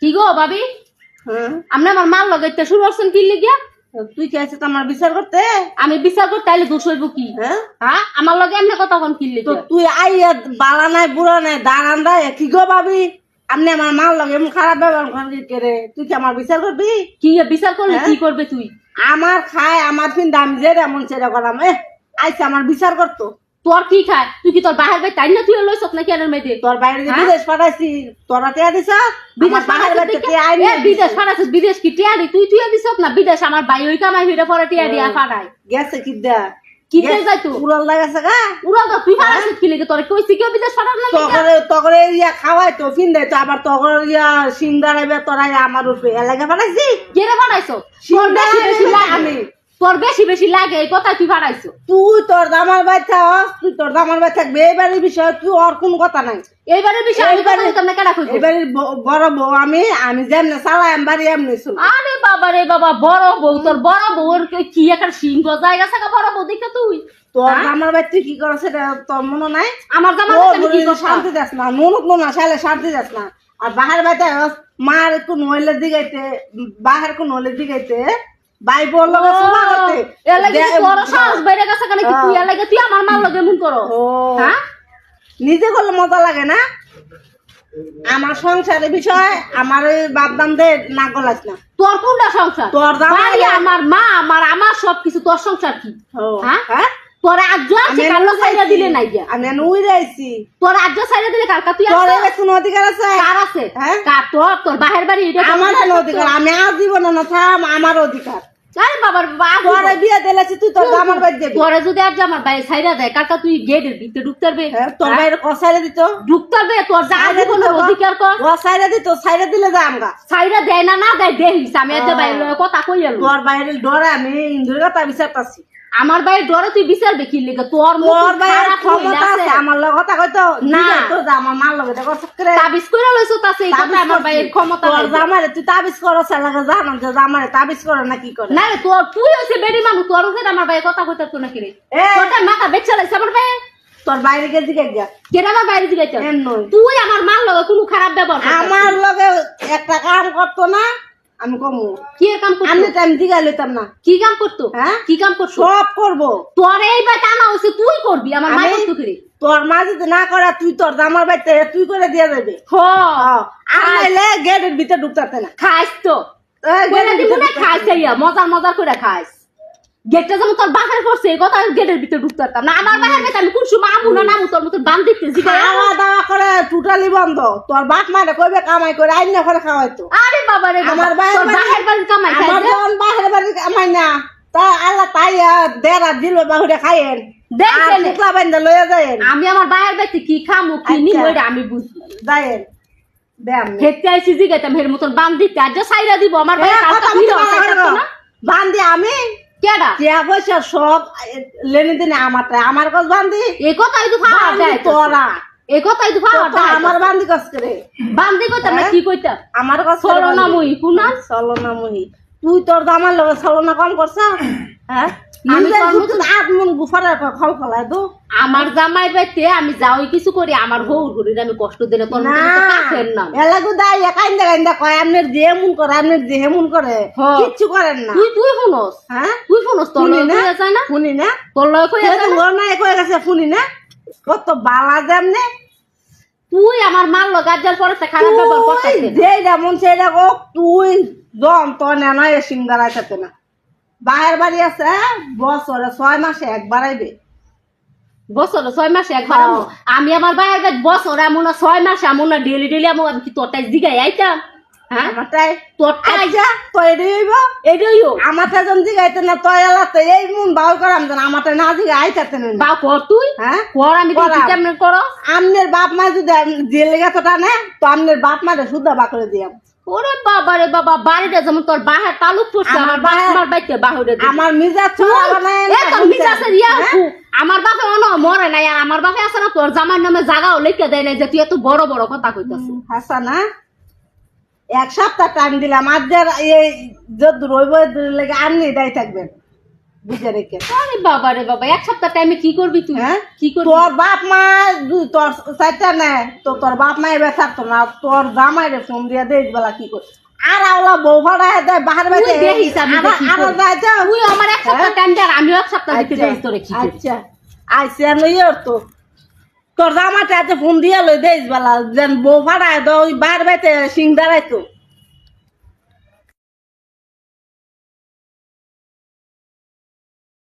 কি গো ভাবি? হ্যাঁ আপনি আমার মাল লাগাইতে শুরু করছেন কি লিগা? তুই কে আছিস আমার বিচার করতে? আমি বিচার করতে আইলে দোষ হইব কি? হ্যাঁ হ্যাঁ আমার লগে এমনি কথা কোন কি তো লিগা? তুই আইয়া বালা নাই বুড়া নাই দাঁড়ান রায় কি গো ভাবি আপনি আমার মাল লগে এমন খারাপ ব্যবহার করেন কে রে? তুই কি আমার বিচার করবি? কি বিচার করলে কি করবে তুই? আমার খায় আমার ফিন দাম যে এমন ছেড়ে করাম আইসা আমার বিচার করতো। তোর কি খায়? তুই কি তোর বাহির বাই তাই না তুই লইছ নাকি এর মেয়েদের? তোর বাইরে যে বিদেশ পাঠাইছি তোরা টিয়া দিছ বিদেশ বিদেশ ফাড়াছিস বিদেশ কি টিয়া দি তুই তুই দিছ না বিদেশ আমার ভাই ওই কামাই হইরা পরে টিয়া দিয়া ফাড়াই গেছে কি দা কি দে যাই তুই উড়াল লাগাছে গা উড়া তো তুই ফাড়াছিস কি লাগে তোর কইছি কি বিদেশ ফাড়ার লাগে তগরে ইয়া খাওয়াই তো ফিন দেয় তো আবার তগর ইয়া সিং দাঁড়াইবে তোরা আমার উপরে এলাকা পাঠাইছি কেরে ফাড়াইছো? তোর বেশি বেশি লাগে তোর বেশি বেশি লাগে এই কথা তুই ফাড়াইছো। তুই তোর দামার বাই থাকস তুই তোর দামার বাই থাকবে এইবারের বিষয়ে তুই আর কোন কথা নাই। এইবারের বিষয় আমি কথা তোমরা কেডা কইছো? এবারে বড় বউ আমি যেমনে চালাই আমি বাড়ি এমনি শুন। আরে বাবা রে বাবা বড় বউ তোর বড় বউর কি একটা সিংহ জায়গা থাকা বড় বউ দেখে তুই তোর দামার বাই তুই কি করছ সেটা তোর মনে নাই? আমার জামার আমি কি করব? শান্তি যাস না নুনুক নুনা শালে শান্তি যাস না আর বাহার বাইতে মার কোন হইলে দিগাইতে বাহার কোন হইলে দিগাইতে ভাই বল লগে শোনা করতে এর লাগি তোর সাহস বাইরে গেছে কেন কি তুই এর লাগি তুই আমার মাল লগে মন করো? হ্যাঁ নিজে করলে মজা লাগে না? আমার সংসারের বিষয় আমার ওই বাপদাম দে না গলাস না। তোর কোনটা সংসার? তোর ভাই আমার মা আমার সবকিছু তোর সংসার কি? হ্যাঁ তোর আজ্জ আছে কালো সাইরা দিলে নাই গিয়া আমি উইরে আইছি তোর আজ্জ সাইরা দিলে কালকা তুই তোর এর কোনো অধিকার আছে? কার আছে? কার তোর বাহির বাড়ি এটা আমার কোনো অধিকার আমি আজ জীবন না থাম আমার অধিকার। আরে বাবার বাবা তোরে বিয়ে দিলেছি তুই তোর জামার বাড়ি যাবি। তোরে যদি আজ আমার বাইরে সাইরা দেয় কালকা তুই গেটের ভিতরে ঢুকতে পারবে? তোর বাইরে কসাইরে দিত ঢুকতে পারবে তোর যা কোনো অধিকার কর কসাইরে দিত সাইরে দিলে যা আমগা সাইরা দেয় না দেয় দেখিস আমি আজ বাইরে কথা কই এলো তোর বাইরে ডরে আমি ইন্দুর কথা বিচার পাচ্ছি। আমার বাইরে ডরে তুই বিচার দেখি লিখে তোর মোর বাইরে ক্ষমতা আছে আমার লগ কথা কইতো না তো যা আমার মাল লগে দেখো করে তাবিজ কইরা লইছো তাছে এই কথা আমার বাইরে ক্ষমতা তোর জামারে তুই তাবিজ করো লাগে জানো যে জামারে তাবিজ করে না কি করে? না রে তোর তুই হইছে বেডি মানুষ তোর হইছে আমার বাইরে কথা কইতা তো নাকি রে তোরটা মাথা বেচা লাইছে আমার বাইরে তোর বাইরে গে দিকে গিয়া কেডা আমার বাইরে দিকে চল এমনই তুই আমার মাল লগে কোনো খারাপ ব্যবহার আমার লগে একটা কাম করতো না আমি কমু কি কাম করতো? আমি টাইম দিগা লইতাম না। কি কাম করতো? কি কাম করছো? সব করবো তোর এইবার টানা হইছে তুই করবি আমার মা করতো কি রে? তোর মা যদি না করে তুই তোর জামার বাইতে তুই করে দিয়ে দেবে। আইলে গেটের ভিতরে ঢুকতে না খাইস তো গেটের ভিতরে খাইস ইয়া মজার করে খাইস গেটটা যেমন তোর বাহির করছে এই কথা গেটের ভিতরে ঢুকতে পারতাম না আমার বাহির গেছে আমি কোন সময় আমু না নামু তোর মতো বান দেখতেছি খাওয়া দাওয়া করে টোটালি বন্ধ। তোর বাপ মারে কইবে কামাই করে আইন না করে খাওয়াইতো। আরে বাবা রে আমার বাহির বাড়ির কামাই খাই আমার বোন বাহির বাড়ির কামাই না তা আল্লাহ তাই দেড়া দিল বাহুরে খাইয়েন দেখেন টুকলা বান্ধা লইয়া যায়েন। আমি আমার বাহির বাড়িতে কি খামু কি নি ওইটা আমি বুঝি যায়েন ব্যায়াম হেতে আইছি জিগাইতাম হের মতন বান দিতে আজ সাইরা দিব আমার বাড়ি কালকা ভিড় আছে না বান্ধি আমি কেডা টিয়া পয়সা সব লেনে দিনে আমার কাছ বান্ধি এই কথাই তো ফাড়া দেয় তোরা এই কথাই তো ফাড়া দেয় আমার বান্ধি কাজ করে বান্ধি কইতাম না কি কইতাম আমার কাছে চলো না মুই কুনা চলো না মুই তুই তোর দামার লগে চলো না কম করছ। হ্যাঁ আমি আত্মন গুফারে খল খলাই দো আমার জামাই বাইতে আমি যাওই কিছু করি আমার হৌর করি আমি কষ্ট দিলে তোর কাছের না এলাগু দাই কাইন্দা কাইন্দা কয় আপনার দেহে মন করে আপনার দেহে মন করে কিচ্ছু করেন না। তুই শুনস তুই শুনস তোর লয় কইয়া যায় না শুনি না তোর লয় কইয়া যায় না না কই গেছে শুনি না কত বালা যেমনে তুই আমার মাল লগাজ্জার পরে খারাপ ব্যবহার করছিস যেইটা মন সেইটা কক তুই জন তো না সিঙ্গারায় থাকে না বাহির বাড়ি আছে বছরে 6 মাসে একবার আইবে বছরে 6 মাসে একবার আমি আমার বাইরে বছরে এমন 6 মাসে এমন না ডেলি আমি কি তোরটাই দিগাই আইতাম আমারটাই তোরটাই যা তো এটাই আমারটা জন দিগাইতে না তো এলাতে এই মন বাউ করাম যেন আমারটা না দিগে আইতাতে না বাউ কর তুই কর আমি দেখি কেমন করো আমনের বাপ মা যদি জেলে গেছে টানে তো আমনের বাপ মারে শুদ্ধ বা করে দিয়াম। ওরে বাবা রে বাবা বাড়িটা যেমন তোর বাহার তালুক পড়ছে আমার বাবার বাইতে বাহুরে আমার মিজাজ ছড়া নাই এ তোর মিজাজ রিয়া আমার বাপে অনো মরে নাই আর আমার বাপে আছে না তোর জামার নামে জায়গাও লিখে দেয় না যে তুই এত বড় বড় কথা কইতাছিস। হাসানা এক সপ্তাহ টাইম দিলাম আজ এই যত রইব লেগে আপনি এটাই থাকবেন বুঝে রেখে। আরে বাবা রে বাবা, এক সপ্তাহ টাইমে কি করবি তুই? হ্যাঁ কি করবি? তোর বাপ মা তোর চাইটা নেয় তো তোর বাপ মা এবার থাকতো না, তোর জামাই রে ফোন দিয়ে দেখ বেলা কি কর আর আওলা বউ ভাড়া দেয় বাহার তুই বাইতে দেখিস আমি দেখি আর করি। যাইতে তুই আমার এক সপ্তাহ টাইম দে আর আমিও এক সপ্তাহ দিতে দেই তোরে কি করি। আচ্ছা আইসি আর লইয়ে তো তোর জামাটা ফোন দিয়ে লই দেখ বেলা যেন বউ ভাড়া দেয় ওই বাহার বাইতে সিং দাঁড়াইতো